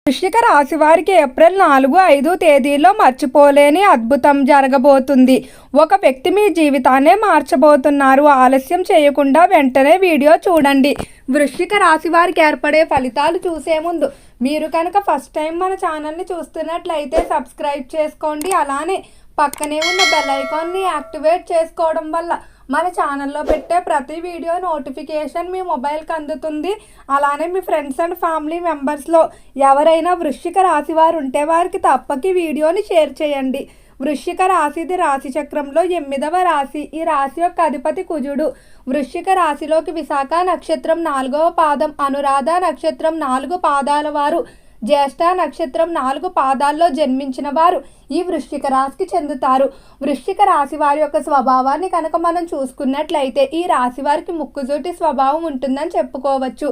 వృశ్చిక రాశి వారికి ఏప్రిల్ 4-5 తేదీల్లో మర్చిపోలేని అద్భుతం జరగబోతుంది. ఒక వ్యక్తి మీ జీవితాన్నే మార్చబోతున్నారు. ఆలస్యం చేయకుండా వెంటనే వీడియో చూడండి. వృశ్చిక రాశి వారికి ఏర్పడే ఫలితాలు చూసే ముందు మీరు కనుక ఫస్ట్ టైం మన ఛానల్ని చూస్తున్నట్లయితే సబ్స్క్రైబ్ చేసుకోండి. అలానే పక్కనే ఉన్న బెల్ ఐకాన్ని యాక్టివేట్ చేసుకోవడం వల్ల మన ఛానల్లో పెట్టే ప్రతి వీడియో నోటిఫికేషన్ మీ మొబైల్కి అందుతుంది. అలానే మీ ఫ్రెండ్స్ అండ్ ఫ్యామిలీ మెంబర్స్లో ఎవరైనా వృశ్చిక రాశి వారు ఉంటే వారికి తప్పక వీడియోని షేర్ చేయండి. వృశ్చిక రాశిది రాశి చక్రంలో 8వ రాశి. ఈ రాశి యొక్క అధిపతి కుజుడు. వృశ్చిక రాశిలోకి విశాఖ నక్షత్రం 4వ పాదం, అనురాధ నక్షత్రం 4 పాదాల వారు, జ్యేష్ఠ నక్షత్రం 4 పాదాల్లో జన్మించిన వారు ఈ వృశ్చిక రాశికి చెందుతారు. వృశ్చిక రాశి వారి యొక్క స్వభావాన్ని కనుక మనం చూసుకున్నట్లయితే ఈ రాశి వారికి ముక్కుసూటి స్వభావం ఉంటుందని చెప్పుకోవచ్చు.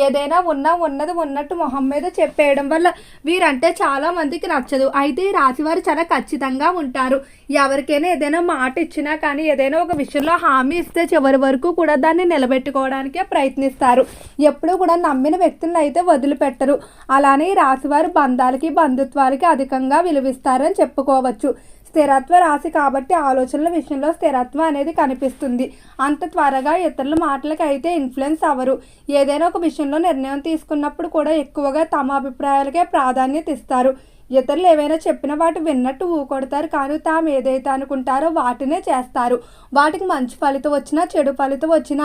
ఏదైనా ఉన్నది ఉన్నట్టు మొహం మీద చెప్పేయడం వల్ల వీరంటే చాలా మందికి నచ్చదు. అయితే ఈ రాశి వారు చాలా ఖచ్చితంగా ఉంటారు. ఎవరికైనా ఏదైనా మాట ఇచ్చినా కానీ ఏదైనా ఒక విషయంలో హామీ ఇస్తే చివరి వరకు కూడా దాన్ని నిలబెట్టుకోవడానికే ప్రయత్నిస్తారు. ఎప్పుడూ కూడా నమ్మిన వ్యక్తులను అయితే వదిలిపెట్టరు. అలానే ఈ రాశి వారు బంధాలకి బంధుత్వాలకి అధికంగా విలువిస్తారని చెప్పుకోవచ్చు. స్థిరత్వ రాశి కాబట్టి ఆలోచనల విషయంలో స్థిరత్వం అనేది కనిపిస్తుంది. అంత త్వరగా ఇతరుల మాటలకు అయితే ఇన్ఫ్లుయెన్స్ అవ్వరు. ఏదైనా ఒక విషయంలో నిర్ణయం తీసుకున్నప్పుడు కూడా ఎక్కువగా తమ అభిప్రాయాలకే ప్రాధాన్యత ఇస్తారు. ఇతరులు ఏవైనా చెప్పిన వాటి విన్నట్టు ఊకొడతారు, కానీ తాము ఏదైతే అనుకుంటారో వాటినే చేస్తారు. వాటికి మంచి ఫలితం వచ్చినా చెడు ఫలితం వచ్చినా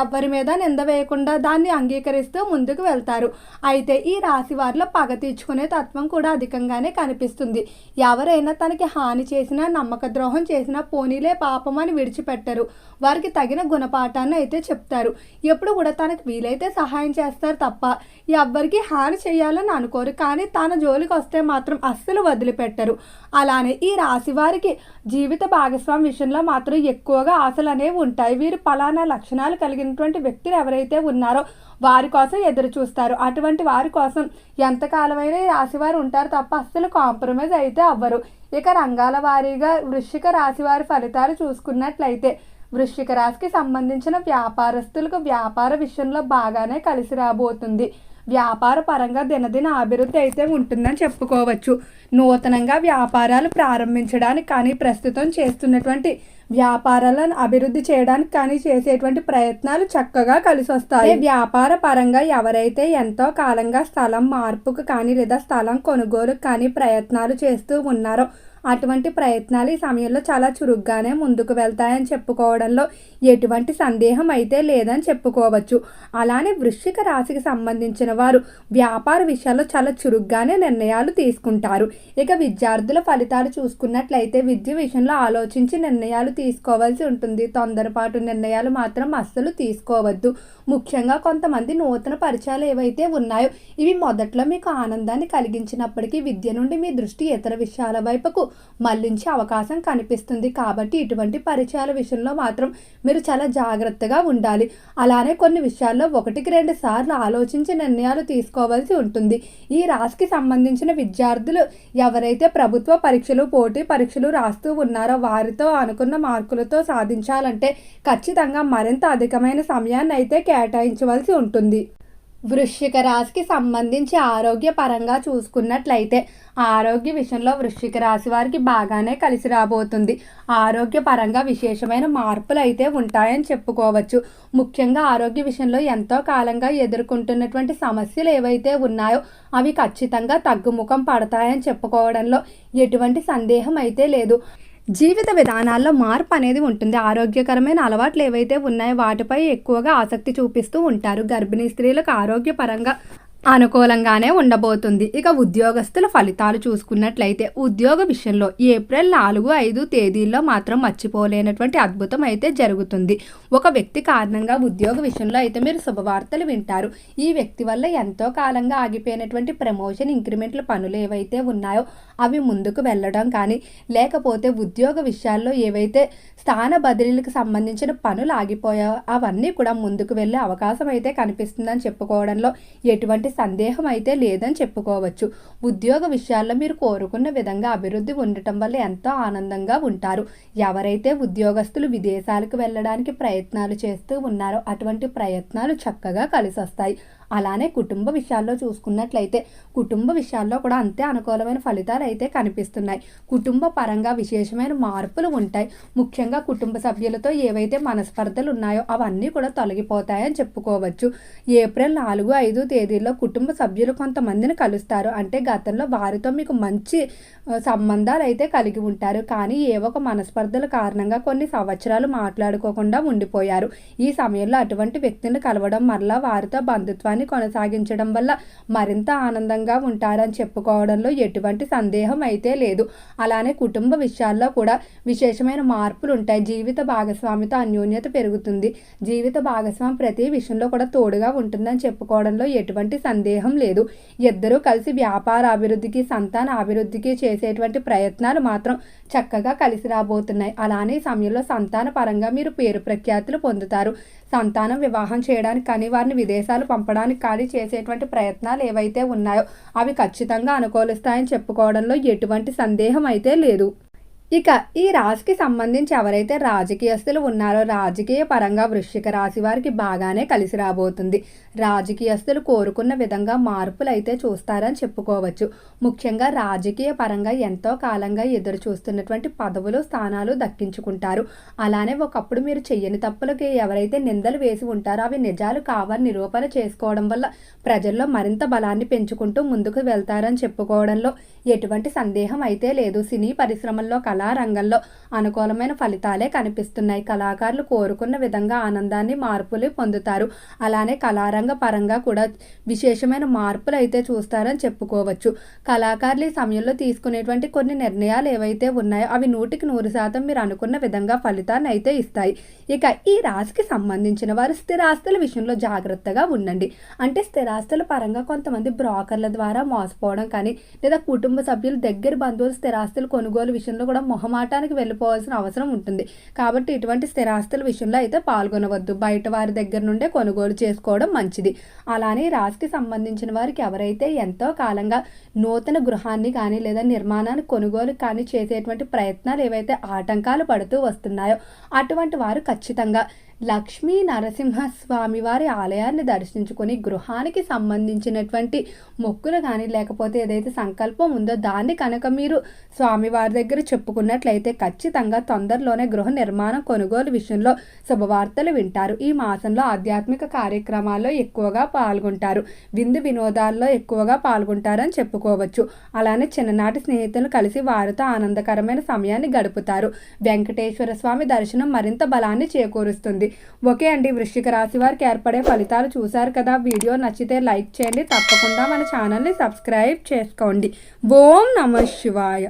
ఎవ్వరి మీద నింద వేయకుండా దాన్ని అంగీకరిస్తూ ముందుకు వెళ్తారు. అయితే ఈ రాశి వారిలో పగ తీర్చుకునే తత్వం కూడా అధికంగానే కనిపిస్తుంది. ఎవరైనా తనకి హాని చేసినా నమ్మక ద్రోహం చేసినా పోనీలే పాపం అని విడిచిపెట్టరు. వారికి తగిన గుణపాఠాన్ని అయితే చెప్తారు. ఎప్పుడు కూడా తనకు వీలైతే సహాయం చేస్తారు తప్ప ఎవ్వరికి హాని చేయాలని అనుకోరు. కానీ తన జోలికి వస్తే మాత్రం అస్సలు వదిలిపెట్టరు. అలానే ఈ రాశి వారికి జీవిత భాగస్వామి విషయంలో మాత్రం ఎక్కువగా ఆశలు అనేవి ఉంటాయి. వీరు పలానా లక్షణాలు కలిగినటువంటి వ్యక్తులు ఎవరైతే ఉన్నారో వారి కోసం ఎదురు చూస్తారు. అటువంటి వారి కోసం ఎంతకాలమైనా ఈ రాశి వారు ఉంటారు తప్ప అస్సలు కాంప్రమైజ్ అయితే అవ్వరు. ఇక రంగాల వారీగా వృశ్చిక రాశి వారి ఫలితాలు చూసుకున్నట్లయితే వృశ్చిక రాశికి సంబంధించిన వ్యాపారస్తులకు వ్యాపార విషయంలో బాగానే కలిసి రాబోతుంది. వ్యాపార పరంగా దినదిన అభివృద్ధి అయితే ఉంటుందని చెప్పుకోవచ్చు. నూతనంగా వ్యాపారాలు ప్రారంభించడానికి కానీ ప్రస్తుతం చేస్తున్నటువంటి వ్యాపారాలను అభివృద్ధి చేయడానికి కానీ చేసేటువంటి ప్రయత్నాలు చక్కగా కలిసి వస్తాయి. వ్యాపార పరంగా ఎవరైతే ఎంతో కాలంగా స్థలం మార్పుకు కానీ లేదా స్థలం కొనుగోలుకు కానీ ప్రయత్నాలు చేస్తూ ఉన్నారో అటువంటి ప్రయత్నాలు ఈ సమయంలో చాలా చురుగ్గానే ముందుకు వెళ్తాయని చెప్పుకోవడంలో ఎటువంటి సందేహం అయితే లేదని చెప్పుకోవచ్చు. అలానే వృశ్చిక రాశికి సంబంధించిన వారు వ్యాపార విషయాల్లో చాలా చురుగ్గానే నిర్ణయాలు తీసుకుంటారు. ఇక విద్యార్థుల ఫలితాలు చూసుకున్నట్లయితే విద్య విషయంలో ఆలోచించి నిర్ణయాలు తీసుకోవాల్సి ఉంటుంది. తొందరపాటు నిర్ణయాలు మాత్రం అస్సలు తీసుకోవద్దు. ముఖ్యంగా కొంతమంది నూతన పరిచయాలు ఏవైతే ఉన్నాయో ఇవి మొదట్లో మీకు ఆనందాన్ని కలిగించినప్పటికీ విద్య నుండి మీ దృష్టి ఇతర విషయాల వైపుకు మళ్లించే అవకాశం కనిపిస్తుంది. కాబట్టి ఇటువంటి పరిచయాల విషయంలో మాత్రం మీరు చాలా జాగ్రత్తగా ఉండాలి. అలానే కొన్ని విషయాల్లో 1-2 సార్లు ఆలోచించి నిర్ణయాలు తీసుకోవాల్సి ఉంటుంది. ఈ రాశికి సంబంధించిన విద్యార్థులు ఎవరైతే ప్రభుత్వ పరీక్షలు పోటీ పరీక్షలు రాస్తూ ఉన్నారో వారితో అనుకున్న మార్కులతో సాధించాలంటే ఖచ్చితంగా మరింత అధికమైన సమయాన్ని అయితే కేటాయించవలసి ఉంటుంది. వృశ్చిక రాశికి సంబంధించి ఆరోగ్య పరంగా చూసుకున్నట్లయితే ఆరోగ్య విషయంలో వృశ్చిక రాశి వారికి బాగానే కలిసి రాబోతుంది. ఆరోగ్య పరంగా విశేషమైన మార్పులు అయితే ఉంటాయని చెప్పుకోవచ్చు. ముఖ్యంగా ఆరోగ్య విషయంలో ఎంతో కాలంగా ఎదుర్కొంటున్నటువంటి సమస్యలు ఏవైతే ఉన్నాయో అవి ఖచ్చితంగా తగ్గుముఖం పడతాయని చెప్పుకోవడంలో ఎటువంటి సందేహం అయితే లేదు. జీవిత విధానాల్లో మార్పు అనేది ఉంటుంది. ఆరోగ్యకరమైన అలవాట్లు ఏవైతే ఉన్నాయో వాటిపై ఎక్కువగా ఆసక్తి చూపిస్తూ ఉంటారు. గర్భిణీ స్త్రీలకు ఆరోగ్యపరంగా అనుకూలంగానే ఉండబోతుంది. ఇక ఉద్యోగస్తుల ఫలితాలు చూసుకున్నట్లయితే ఉద్యోగ విషయంలో ఏప్రిల్ 4-5 తేదీల్లో మాత్రం మర్చిపోలేనటువంటి అద్భుతం అయితే జరుగుతుంది. ఒక వ్యక్తి కారణంగా ఉద్యోగ విషయంలో అయితే మీరు శుభవార్తలు వింటారు. ఈ వ్యక్తి వల్ల ఎంతో కాలంగా ఆగిపోయినటువంటి ప్రమోషన్ ఇంక్రిమెంట్ల పనులు ఏవైతే ఉన్నాయో అవి ముందుకు వెళ్ళడం కానీ లేకపోతే ఉద్యోగ విషయాల్లో ఏవైతే స్థాన బదిలీలకు సంబంధించిన పనులు ఆగిపోయాయో అవన్నీ కూడా ముందుకు వెళ్ళే అవకాశం అయితే కనిపిస్తుందని చెప్పుకోవడంలో ఎటువంటి సందేహం అయితే లేదని చెప్పుకోవచ్చు. ఉద్యోగ విషయాల్లో మీరు కోరుకున్న విధంగా అభివృద్ధి ఉండటం వల్ల ఎంతో ఆనందంగా ఉంటారు. ఎవరైతే ఉద్యోగస్తులు విదేశాలకు వెళ్ళడానికి ప్రయత్నాలు చేస్తూ ఉన్నారో అటువంటి ప్రయత్నాలు చక్కగా కలిసి వస్తాయి. అలానే కుటుంబ విషయాల్లో చూసుకున్నట్లయితే కుటుంబ విషయాల్లో కూడా అంతే అనుకూలమైన ఫలితాలు అయితే కనిపిస్తున్నాయి. కుటుంబ పరంగా విశేషమైన మార్పులు ఉంటాయి. ముఖ్యంగా కుటుంబ సభ్యులతో ఏవైతే మనస్పర్ధలు ఉన్నాయో అవన్నీ కూడా తొలగిపోతాయని చెప్పుకోవచ్చు. ఏప్రిల్ 4, 5 తేదీల్లో కుటుంబ సభ్యులు కొంతమందిని కలుస్తారు. అంటే గతంలో వారితో మీకు మంచి సంబంధాలు అయితే కలిగి ఉంటారు. కానీ ఏవో ఒక మనస్పర్ధల కారణంగా కొన్ని సంవత్సరాలు మాట్లాడుకోకుండా ఉండిపోయారు. ఈ సమయంలో అటువంటి వ్యక్తిని కలవడం మరలా వారితో బంధుత్వాన్ని కొనసాగించడం వల్ల మరింత ఆనందంగా ఉంటారని చెప్పుకోవడంలో ఎటువంటి సందేహం అయితే లేదు. అలానే కుటుంబ విషయాల్లో కూడా విశేషమైన మార్పులు ఉంటాయి. జీవిత భాగస్వామితో అన్యోన్యత పెరుగుతుంది. జీవిత భాగస్వామి ప్రతి విషయంలో కూడా తోడుగా ఉంటుందని చెప్పుకోవడంలో ఎటువంటి సందేహం లేదు. ఇద్దరూ కలిసి వ్యాపార అభివృద్ధికి, సంతాన అభివృద్ధికి చేసేటువంటి ప్రయత్నాలు మాత్రం చక్కగా కలిసి రాబోతున్నాయి. అలానే ఈ సమయంలో సంతాన పరంగా మీరు పేరు ప్రఖ్యాతులు పొందుతారు. సంతానం వివాహం చేయడానికి కానీ వారిని విదేశాలు పంపడానికి కానీ చేసేటువంటి ప్రయత్నాలు ఏవైతే ఉన్నాయో అవి ఖచ్చితంగా అనుకూలిస్తాయని చెప్పుకోవడంలో ఎటువంటి సందేహం అయితే లేదు. ఇక ఈ రాశికి సంబంధించి ఎవరైతే రాజకీయస్తులు ఉన్నారో రాజకీయ పరంగా వృశ్చిక రాశి వారికి బాగానే కలిసి రాబోతుంది. రాజకీయస్తులు కోరుకున్న విధంగా మార్పులు అయితే చూస్తారని చెప్పుకోవచ్చు. ముఖ్యంగా రాజకీయ పరంగా ఎంతో కాలంగా ఎదురు చూస్తున్నటువంటి పదవులు, స్థానాలు దక్కించుకుంటారు. అలానే ఒకప్పుడు మీరు చెయ్యని తప్పులకి ఎవరైతే నిందలు వేసి ఉంటారో అవి నిజాలు కావని నిరూపణ చేసుకోవడం వల్ల ప్రజల్లో మరింత బలాన్ని పెంచుకుంటూ ముందుకు వెళ్తారని చెప్పుకోవడంలో ఎటువంటి సందేహం అయితే లేదు. సినీ పరిశ్రమల్లో, కళారంగంలో అనుకూలమైన ఫలితాలే కనిపిస్తున్నాయి. కళాకారులు కోరుకున్న విధంగా ఆనందాన్ని, మార్పులు పొందుతారు. అలానే కళారంగ పరంగా కూడా విశేషమైన మార్పులు అయితే చూస్తారని చెప్పుకోవచ్చు. కళాకారులు ఈ సమయంలో తీసుకునేటువంటి కొన్ని నిర్ణయాలు ఏవైతే ఉన్నాయో అవి 100% మీరు అనుకున్న విధంగా ఫలితాన్ని అయితే ఇస్తాయి. ఇక ఈ రాశికి సంబంధించిన వారు స్థిరాస్తుల విషయంలో జాగ్రత్తగా ఉండండి. అంటే స్థిరాస్తుల పరంగా కొంతమంది బ్రోకర్ల ద్వారా మోసపోవడం కానీ, లేదా కుటుంబ సభ్యులు, దగ్గర బంధువులు స్థిరాస్తుల కొనుగోలు విషయంలో కూడా మొహమాటానికి వెళ్ళిపోవాల్సిన అవసరం ఉంటుంది. కాబట్టి ఇటువంటి స్థిరాస్తుల విషయంలో అయితే పాల్గొనవద్దు. బయట వారి దగ్గర నుండే కొనుగోలు చేసుకోవడం మంచిది. అలానే రాశికి సంబంధించిన వారికి ఎవరైతే ఎంతో కాలంగా నూతన గృహాన్ని కానీ లేదా నిర్మాణాన్ని కొనుగోలు కానీ చేసేటువంటి ప్రయత్నాలు ఏవైతే ఆటంకాలు పడుతూ వస్తున్నాయో అటువంటి వారు ఖచ్చితంగా లక్ష్మీ నరసింహస్వామి వారి ఆలయాన్ని దర్శించుకొని గృహానికి సంబంధించినటువంటి మొక్కులు కానీ లేకపోతే ఏదైతే సంకల్పం ఉందో దాన్ని కనుక మీరు స్వామివారి దగ్గర చెప్పుకున్నట్లయితే ఖచ్చితంగా తొందరలోనే గృహ నిర్మాణం కొనుగోలు విషయంలో శుభవార్తలు వింటారు. ఈ మాసంలో ఆధ్యాత్మిక కార్యక్రమాల్లో ఎక్కువగా పాల్గొంటారు. విందు వినోదాల్లో ఎక్కువగా పాల్గొంటారని చెప్పుకోవచ్చు. అలానే చిన్ననాటి స్నేహితులు కలిసి వారితో ఆనందకరమైన సమయాన్ని గడుపుతారు. వెంకటేశ్వర స్వామి దర్శనం మరింత బలాన్ని చేకూరుస్తుంది. ఓకే అండి, వృశ్చిక రాశి వారికి ఏర్పడే ఫలితాలు చూశారు కదా. వీడియో నచ్చితే లైక్ చేయండి. తప్పకుండా మన ఛానల్ని సబ్స్క్రైబ్ చేసుకోండి. ఓం నమః శివాయ.